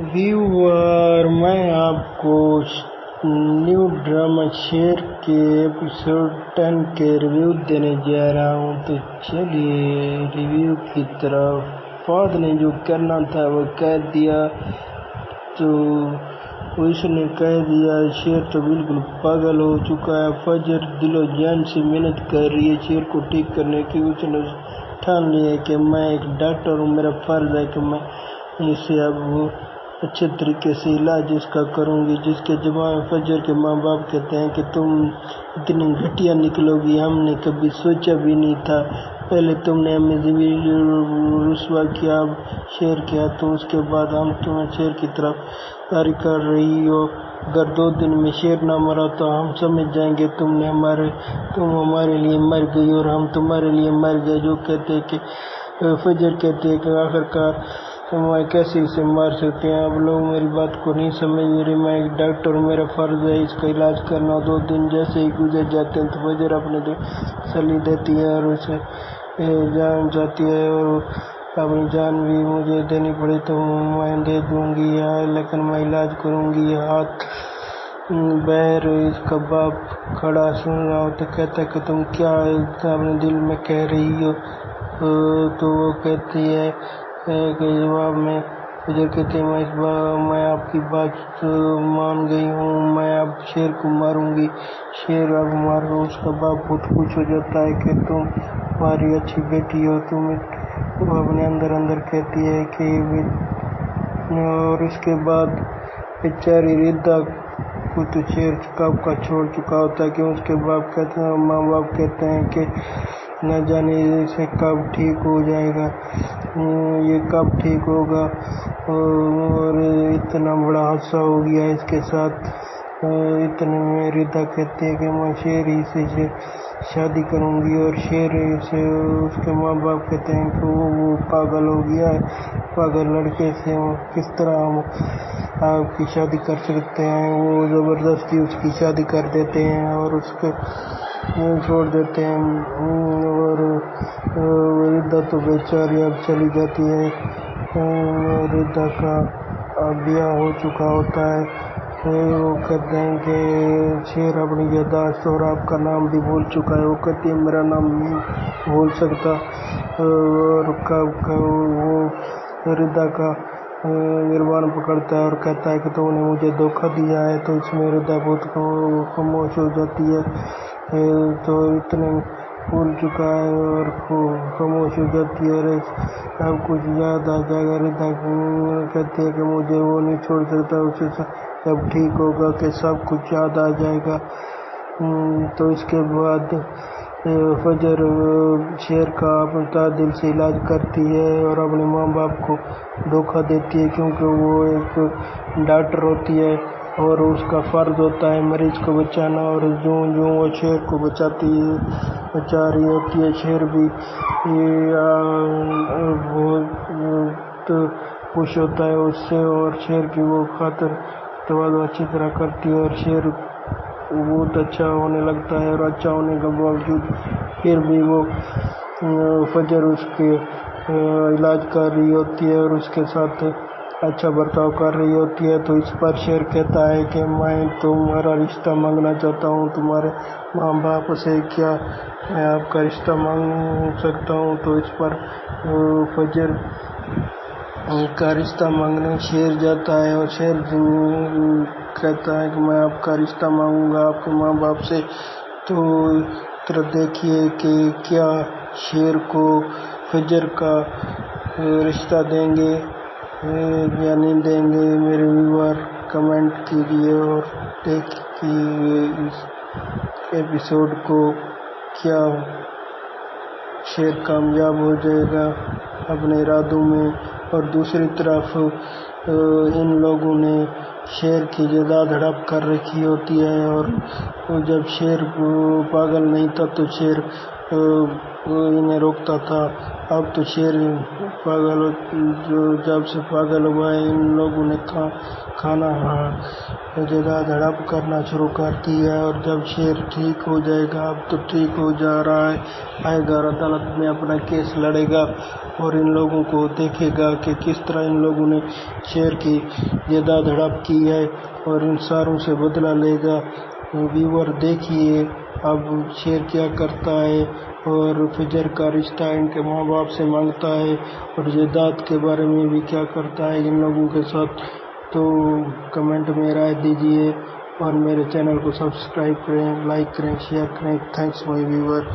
Viewer, मैं आपको new drama शेर के एपिसोड 10 के रिव्यू देने जा रहा हूँ। तो चलिए रिव्यू की तरफ। फहद ने जो करना था वो कह दिया, तो उसने कह दिया। शेर तो बिल्कुल पागल हो चुका है। फजर दिलो जान से मेहनत कर रही है शेर को ठीक करने की। उसने ठान लिया कि मैं एक डॉक्टर हूँ, मेरा फर्ज है कि मैं इसे अब अच्छे तरीके से इलाज इसका करूँगी। जिसके जवाब फजर के माँ बाप कहते हैं कि तुम इतनी घटिया निकलोगी, हमने कभी सोचा भी नहीं था। पहले तुमने हमें रुसवा किया, अब शेर किया, तो उसके बाद हम तुम्हें शेर की तरफ जारी कर रही हो। अगर 2 दिन में शेर ना मरा तो हम समझ जाएंगे तुम हमारे लिए मर गई और हम तुम्हारे लिए मर गए। जो कहते हैं कि फजर कहते हैं कि आखिरकार मैं कैसे इसे मार सकते हैं। आप लोग मेरी बात को नहीं समझ रहे। मैं एक डॉक्टर हूँ, मेरा फर्ज है इसका इलाज करना। 2 दिन जैसे ही गुजर जाते हैं तो फजर अपने सली देती है और उसे जान जाती है, और अपनी जान भी मुझे देनी पड़े तो मैं दे दूंगी, लेकिन मैं इलाज करूंगी। हाथ बहर इसका बाप खड़ा सुन रहा हो तो कहता है कि तुम क्या अपने दिल में कह रही हो। तो वो कहती है कि जवाब में फजर कहते हैं मैं आपकी बात मान गई हूँ, मैं अब शेर को मारूंगी। शेर अब मारो। उसका बाप बहुत खुश हो जाता है कि तुम हमारी अच्छी बेटी हो। वो अपने अंदर कहती है कि और इसके बाद बेचारी रिद्दा को तो शेर कब का छोड़ चुका होता है कि उसके माँ बाप कहते हैं कि न जाने इसे कब ठीक हो जाएगा, ये कब ठीक होगा, और इतना बड़ा हादसा हो गया इसके साथ। इतने में रिदा कहती है कि मैं शेर ही से शादी करूंगी, और शेर से उसके माँ बाप कहते हैं कि वो पागल हो गया है, पागल लड़के से किस तरह हम आपकी शादी कर सकते हैं। वो ज़बरदस्ती उसकी शादी कर देते हैं और उसके छोड़ देते हैं, और रिदा तो बेचारी अब चली जाती है। रिदा का अब ब्याह हो चुका होता है। वो कहते हैं कि शेर अपनी यादाश्त और आपका नाम भी भूल चुका है। वो कहती है मेरा नाम नहीं भूल सकता, और वो रिदा का गिरबान पकड़ता है और कहता है कि तुमने मुझे धोखा दिया है। तो इसमें रिदा बहुत खामोश हो जाती है। तो इतने भूल चुका है और खामोश हो जाती है, और सब कुछ याद आ जाएगा। रिदा कहती है कि मुझे वो नहीं छोड़ सकता, उसे जब ठीक होगा कि सब कुछ याद आ जाएगा। तो इसके बाद फजर शेर का अपना दिल से इलाज करती है और अपने माँ बाप को धोखा देती है, क्योंकि वो एक डॉक्टर होती है और उसका फ़र्ज होता है मरीज को बचाना। और जो वो शेर को बचा रही होती है, शेर भी बहुत खुश होता है उससे, और शेर की वो खातिर तो अच्छी तरह करती है, और शेर बहुत अच्छा होने लगता है। और अच्छा होने के बावजूद फिर भी वो फजर उसके इलाज कर रही होती है और उसके साथ अच्छा बर्ताव कर रही होती है। तो इस पर शेर कहता है कि मैं तुम्हारा रिश्ता मांगना चाहता हूँ, तुम्हारे माँ बाप से क्या मैं आपका रिश्ता मांग सकता हूँ। तो इस पर फजर का रिश्ता मांगने शेर जाता है, और शेर कहता है कि मैं आपका रिश्ता मांगूंगा आपके माँ बाप से। तो तरह देखिए कि क्या शेर को फजर का रिश्ता देंगे या नहीं देंगे। मेरे व्यूअर कमेंट कीजिए और देखिए इस एपिसोड को, क्या शेर कामयाब हो जाएगा अपने इरादों में। और दूसरी तरफ इन लोगों ने शेर की जायदाद हड़प कर रखी होती है, और जब शेर पागल नहीं था तो शेर इन्हें रोकता था। अब तो शेर पागल जो जब से पागल हुआ है, इन लोगों ने खाना जायदाद हड़प करना शुरू कर दिया है। और जब शेर ठीक हो जाएगा, अब तो ठीक हो जा रहा है, आएगा और अदालत में अपना केस लड़ेगा और इन लोगों को देखेगा कि किस तरह इन लोगों ने शेर की जायदाद हड़प की है और इन सारों से बदला लेगा। व्यूअर देखिए अब शेर क्या करता है और फिजर का रिश्ता इनके माँ बाप से मांगता है और जायदाद के बारे में भी क्या करता है इन लोगों के साथ। तो कमेंट में राय दीजिए और मेरे चैनल को सब्सक्राइब करें, लाइक करें, शेयर करें। Thanks my viewer.